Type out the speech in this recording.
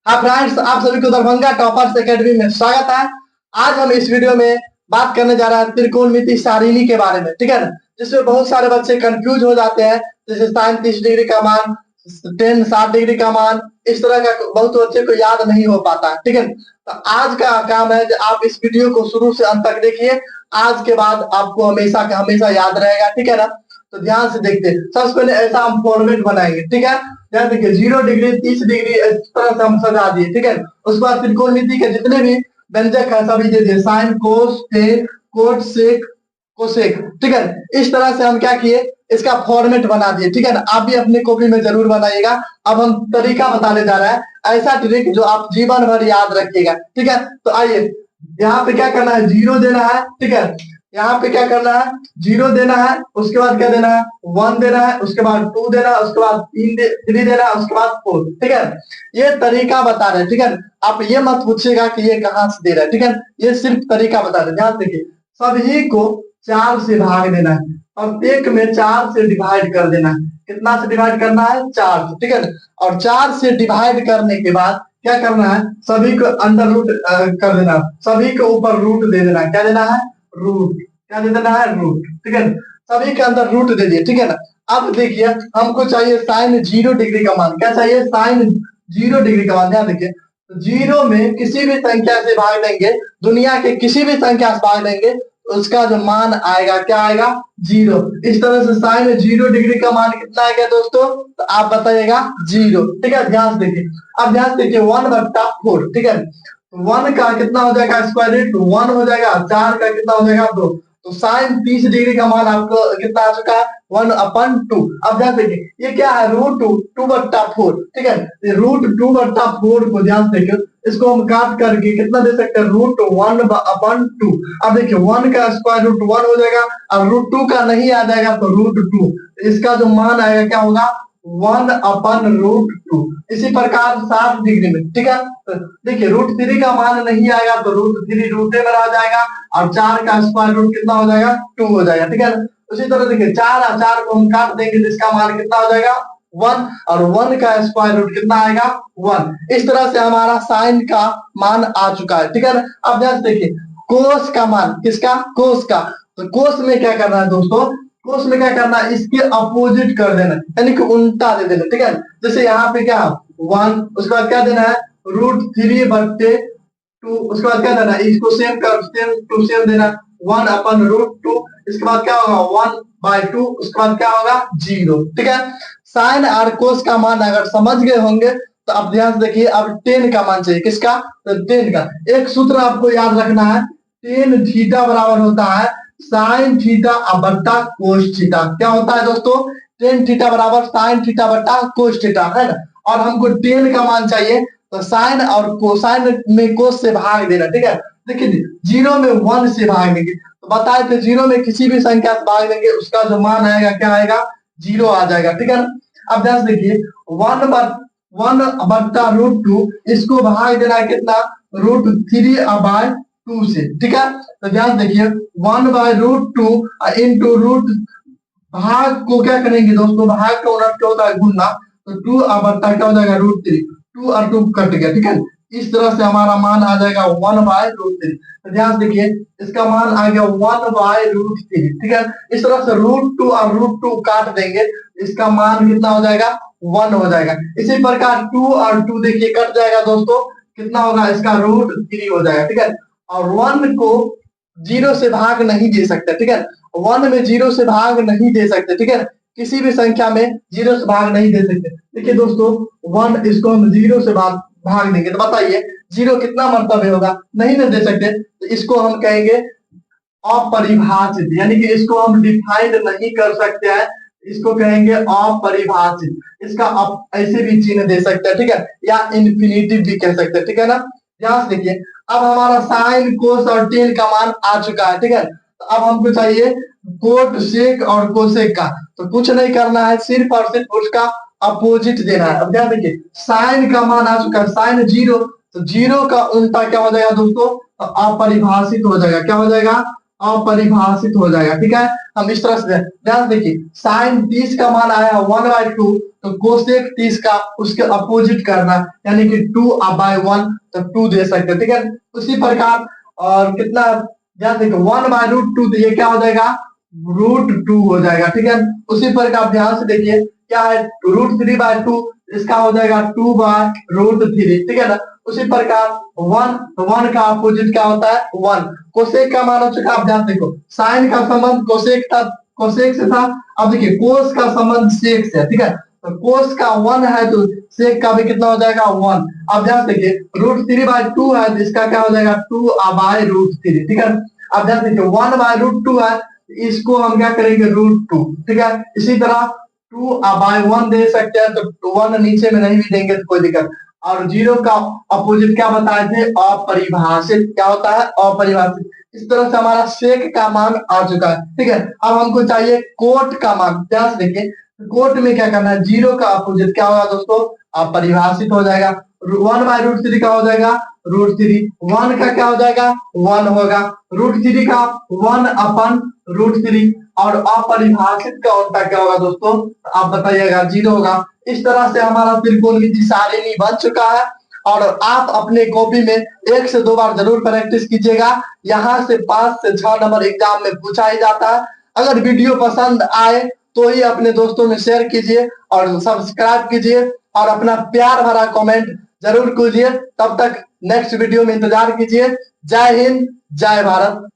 हाँ फ्रेंड्स, आप सभी को दरभंगा टॉपर्स एकेडमी में स्वागत है। आज हम इस वीडियो में बात करने जा रहे हैं त्रिकोणमिति सारिणी के बारे में, ठीक है ना। जिसमें बहुत सारे बच्चे कंफ्यूज हो जाते हैं, जैसे साइन 30 डिग्री का मान, टेन 60 डिग्री का मान, इस तरह का बहुत बच्चे को याद नहीं हो पाता है, ठीक है। तो आज का काम है कि आप इस वीडियो को शुरू से अंत तक देखिए। आज के बाद आपको हमेशा का हमेशा याद रहेगा, ठीक है ना। तो ध्यान से देखते हैं। सबसे पहले ऐसा हम फॉर्मेट बनाएंगे, ठीक है। ध्यान देखिए, 0 डिग्री 30 डिग्री इस तरह से हम सजा दिए, ठीक है। उसके बाद त्रिकोणमिति के जितने भी व्यंजक है सभी दे दिए, sine cos tan cot sec cosec, ठीक है। इस तरह से हम क्या किए, इसका फॉर्मेट बना दिए, ठीक है ना। आप भी अपनी कॉपी में जरूर बनाइएगा। अब हम तरीका बताने जा रहे हैं, ऐसा ट्रिक जो आप जीवन भर याद रखिएगा, ठीक है। तो आइए, यहाँ पे क्या करना है, 0 देना है, ठीक है। यहाँ पे क्या करना है, 0 देना है, उसके बाद क्या देना है, 1 देना है, उसके बाद 2 देना है, उसके बाद 3 देना है, उसके बाद 4, ठीक है। ये तरीका बता रहे हैं, ठीक है। आप ये मत पूछिएगा कि ये कहाँ से दे रहा है, ठीक है। ये सिर्फ तरीका बता रहे हैं। ध्यान देखिए, सभी को 4 से भाग देना है, प्रत्येक में 4 से डिवाइड कर देना है। कितना से डिवाइड करना है, 4 से, ठीक है। और 4 से डिवाइड करने के बाद क्या करना है, सभी को अंडर रूट कर देना है, सभी के ऊपर रूट दे देना है। क्या देना है, रूट। क्या दे देना है, रूट, ठीक है। सभी के अंदर रूट दे दिए, ठीक है ना। अब देखिए, हमको चाहिए साइन 0 डिग्री का मान। क्या चाहिए, साइन 0 डिग्री का मान। ध्यान देखिए, 0 में किसी भी संख्या से भाग देंगे, दुनिया के किसी भी संख्या से भाग देंगे, उसका जो मान आएगा क्या आएगा, 0। इस तरह से साइन 0 डिग्री का मान कितना आएगा दोस्तों, तो आप बताइएगा 0, ठीक है। ध्यान से देखिए, अब ध्यान से देखिए, 1/4, ठीक है। 1 का कितना हो जाएगा, स्क्वायर रूट 1 हो जाएगा, 4 का कितना हो जाएगा, 2। तो साइन 30 डिग्री का मान आपको कितना आ चुका है, 1/2। अब ध्यान देखिए, ये क्या है, √2/4, ठीक है। √2/4 को ध्यान से देखिए, इसको हम काट करके कितना दे सकते हैं, √1/2। अब देखिए, 1 का स्क्वायर रूट 1 हो जाएगा, और √2 का नहीं आ जाएगा तो √2। इसका जो मान आएगा क्या होगा, 1/√2। इसी प्रकार 60 डिग्री में, ठीक है। तो देखिए, √3 का मान नहीं आएगा तो √3 रूटे में आ जाएगा, और 4 का स्क्वायर रूट कितना हो जाएगा, 2 हो जाएगा, ठीक है। उसी तरह देखिए, 4 और 4 को हम काट देंगे तो इसका मान कितना हो जाएगा, 1, और 1 का स्क्वायर रूट कितना आएगा, 1। इस तरह से हमारा साइन का मान आ चुका है, ठीक है ना। अब ध्यान से देखिए, कोस का मान, किसका, कोस का। तो कोस में क्या करना है दोस्तों, कोस में क्या करना है, इसके अपोजिट कर देना, यानी कि उल्टा दे देना, ठीक है। जैसे यहाँ पे क्या 1, उसके बाद क्या देना है, √3/2, उसके बाद क्या देना है, इसको सेम कर सेम टू सेम देना, 1/√2। इसके बाद क्या होगा, 1/2, उसके बाद क्या होगा, 0, ठीक है। साइन और कोस का मान अगर समझ गए होंगे तो अब ध्यान से देखिए, अब टेन का मान चाहिए, किसका, तो टेन का। एक सूत्र आपको याद रखना है, टेन थीटा बराबर होता है साइन थीटा बट्टा कोस थीटा। क्या होता है दोस्तों, टेन थीटा बराबर साइन थीटा बट्टा कोस थीटा, है ना। और हमको टेन का मान चाहिए, तो साइन और कोसाइन में कोस से भाग देना, ठीक है। देखिए, 0 में 1 से भाग देंगे, तो बताए थे 0 में किसी भी संख्या से भाग देंगे, उसका जो मान आएगा क्या आएगा, 0 आ जाएगा, ठीक है ना। अब ध्यान से देखिए, 1/√2, इसको भाग देना है कितना, √3/2 से, ठीक है। तो ध्यान देखिए, 1/√2 इंटू रूट, भाग को क्या करेंगे दोस्तों, भाग का उलट क्या होता है, गुणा। तो 2 क्या हो जाएगा, √3, 2 और 2 कट गया, ठीक है। इस तरह से हमारा मान आ जाएगा 1/√3। तो ध्यान देखिए, इसका मान आ गया 1/√3, ठीक है। इस तरह से √2 और √2 काट देंगे, इसका मान कितना हो जाएगा, 1 हो जाएगा। इसी प्रकार 2 और 2 देखिए कट जाएगा दोस्तों, कितना होगा, इसका √3 हो जाएगा, ठीक है। और 1 को 0 से भाग नहीं दे सकते, ठीक है। 1 में 0 से भाग नहीं दे सकते, ठीक है। किसी भी संख्या में 0 से भाग नहीं दे सकते। देखिए दोस्तों, 1 इसको हम 0 से भाग देंगे, तो बताइए 0 कितना मर्तबे होगा, नहीं ना दे सकते। तो इसको हम कहेंगे अपरिभाषित, यानी कि इसको हम डिफाइंड नहीं कर सकते हैं, इसको कहेंगे अपरिभाषित। इसका ऐसे भी चिन्ह दे सकते हैं, ठीक है, या इन्फिनिटिव भी कह सकते हैं, ठीक है ना। ध्यान से देखिए, अब हमारा साइन कोस और टेन का मान आ चुका है, ठीक है। तो अब हमको चाहिए कोट सेक और कोसेक का। तो कुछ नहीं करना है, सिर्फ और सिर्फ उसका अपोजिट देना है। अब ध्यान देखिए, साइन का मान आ चुका है, साइन 0, तो 0 का उल्टा क्या हो जाएगा दोस्तों, तो अपरिभाषित हो जाएगा। क्या हो जाएगा, अपरिभाषित हो जाएगा। ठीक है, हम इस तरह से ध्यान देखिए, साइन 30 का मान आया 1/2, तो कोसेक 30 का उसके अपोजिट करना, यानी कि 2/1, तो 2 दे सकते हैं। ठीक है, उसी प्रकार और कितना, ध्यान देखिए 1/√2, तो ये क्या हो जाएगा, √2 हो जाएगा। ठीक है, उसी प्रकार ध्यान से देखिए क्या है, √3/2, इसका हो जाएगा 2/√3। ठीक है ना, उसी प्रकार 1 का अपोजिट क्या होता है, 1। कोसेक का मान हो चुका, आप ध्यान देखो, साइन का संबंध कोसेक था, कोसेक से था। अब देखिए कोस का संबंध सेक से है। ठीक है, तो कोस का 1 है तो सेक का भी कितना हो जाएगा, 1। अब ध्यान देखिए √3/2 है तो इसका क्या हो जाएगा, 2/√3। ठीक है, अब ध्यान देखिए 1/√2 है, इसको हम क्या करेंगे, √2। ठीक है, इसी तरह 2/1 दे सकते हैं, तो 1 नीचे में नहीं भी देंगे तो कोई दिक्कत। और 0 का अपोजिट क्या बताए थे, अपरिभाषित। क्या होता है, अपरिभाषित। इस तरह से हमारा सेक का मान आ चुका है। ठीक है, अब हमको चाहिए कोट का मान। ध्यान से देखिए, कोट में क्या करना है, 0 का अपोजिट क्या होगा दोस्तों, अपरिभाषित हो जाएगा। 1/√3 का हो जाएगा √3, 1 का क्या हो जाएगा, 1 होगा, √3 का 1/√3, और अपरिभाषित का उल्टा क्या होगा दोस्तों, आप बताइएगा, 0 होगा। इस तरह से हमारा त्रिकोणमिति सारिणी बन चुका है। और आप अपने कॉपी में 1 से 2 बार जरूर प्रैक्टिस कीजिएगा, यहाँ से 5 से 6 नंबर एग्जाम में पूछा ही जाता है। अगर वीडियो पसंद आए तो ही अपने दोस्तों में शेयर कीजिए और सब्सक्राइब कीजिए और अपना प्यार भरा कमेंट जरूर कीजिए। तब तक नेक्स्ट वीडियो में इंतजार कीजिए। जय हिंद, जय भारत।